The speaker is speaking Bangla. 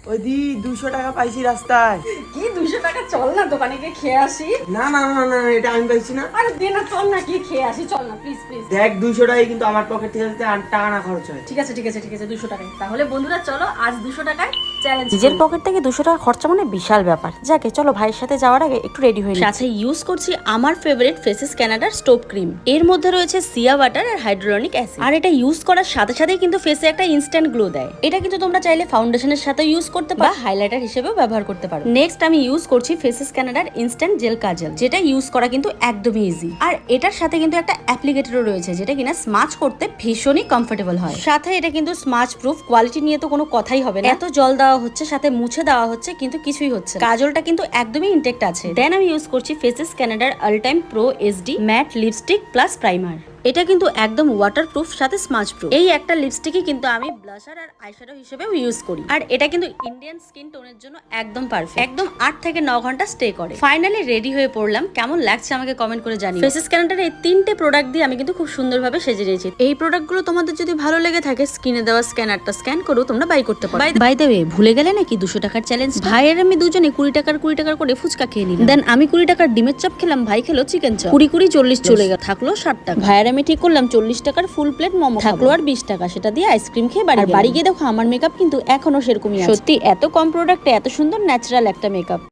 ওই দি 200 টাকা পাইছি রাস্তায়। কি 200 টাকা? চল না দোকানে গিয়ে খেয়ে আসি। না না না না, এটা আমি পাইছি না। আরে দে না, চল না গিয়ে খেয়ে আসি, চল না প্লিজ প্লিজ। দেখ 200 টাকায় কিন্তু আমার পকেট থেকে টাকা না খরচ হয়। ঠিক আছে ঠিক আছে ঠিক আছে, 200 টাকায়। তাহলে বন্ধুরা চলো আজ 200 টাকায় চ্যালেঞ্জ। নিজের পকেট থেকে 200 টাকা খরচা মানে বিশাল ব্যাপার। যাকে চলো ভাইয়ের সাথে যাওয়ার আগে একটু রেডি হয়ে নিই। সাথে ইউজ করছি আমার ফেভারিট ফেসেস ক্যানাডার স্টোভ ক্রিম। এর মধ্যে রয়েছে সিয়া বাটার আর হাইড্রোলনিক অ্যাসিড। আর এটা ইউজ করার সাথে সাথেই কিন্তু ফেসে একটা ইনস্ট্যান্ট গ্লো দেয়। এটা কিন্তু তোমরা চাইলে ফাউন্ডেশনের সাথে ইউজ করতে পারো, হাইলাইটার হিসেবেও ব্যবহার করতে পারো। নেক্সট আমি ইউজ করছি ফেসেস ক্যানাডার ইনস্ট্যান্ট জেল কাজল, যেটা ইউজ করা কিন্তু একদমই ইজি। আর এটার সাথে কিন্তু একটা অ্যাপ্লিকেটরও রয়েছে, যেটা কিনা স্মাচ করতে ভীষণই কমফোর্টেবল হয়। সাথে এটা কিন্তু স্মাচ প্রুফ, কোয়ালিটি নিয়ে তো কোনো কথাই হবে না। এত জল দেওয়া হচ্ছে, সাথে মুছে দেওয়া হচ্ছে, কিন্তু কিছুই হচ্ছে না। কাজলটা কিন্তু একদমই ইনটেক্ট আছে। দেন আমি ইউজ করছি ফেসেস ক্যানাডার all time pro HD matte lipstick plus primer. এটা কিন্তু একদম ওয়াটারপ্রুফ, সাথে স্মাচ প্রুফ। এই একটা লিপস্টিকই কিন্তু আমি ব্লাশার আর আইশ্যাডো হিসেবেও ইউজ করি। আর এটা কিন্তু ইন্ডিয়ান স্কিন টোনের জন্য একদম পারফেক্ট। একদম 8 থেকে 9 ঘন্টা স্টে করে। ফাইনালি রেডি হয়ে পড়লাম। কেমন লাগছে আমাকে কমেন্ট করে জানিও। ফেসেস ক্যানাডার এই 3টে প্রোডাক্ট দিয়ে আমি কিন্তু খুব সুন্দরভাবে সেজে নিয়েছি। এই প্রোডাক্টগুলো তোমাদের যদি ভালো লেগে থাকে, স্ক্রিনে দেওয়া স্ক্যানারটা স্ক্যান করো, তোমরা বাই করতে পারো। বাই দ্য ওয়ে, ভুলে গেলে নাকি 200 টাকার চ্যালেঞ্জ? ভাইয়ের আমি দুজনে 20 টাকার করে ফুচকা খেয়ে নিলাম। দেন আমি 20 টাকার ডিমের চপ খেলাম, ভাই খেলো চিকেন চপ। 20 40 চলে গেল, থাকলো 60 টাকা। ভাইয়ের আমি ঠিক করলাম 40 টাকার ফুল প্লেট মোমো, থাকলো আর 20 টাকা। সেটা দিয়ে আইসক্রিম খেয়ে বাড়ি গিয়ে দেখো আমার মেকআপ কিন্তু এখনো সেরকমই আছে। সত্যি এত কম প্রোডাক্টে এত সুন্দর ন্যাচারাল একটা মেকআপ।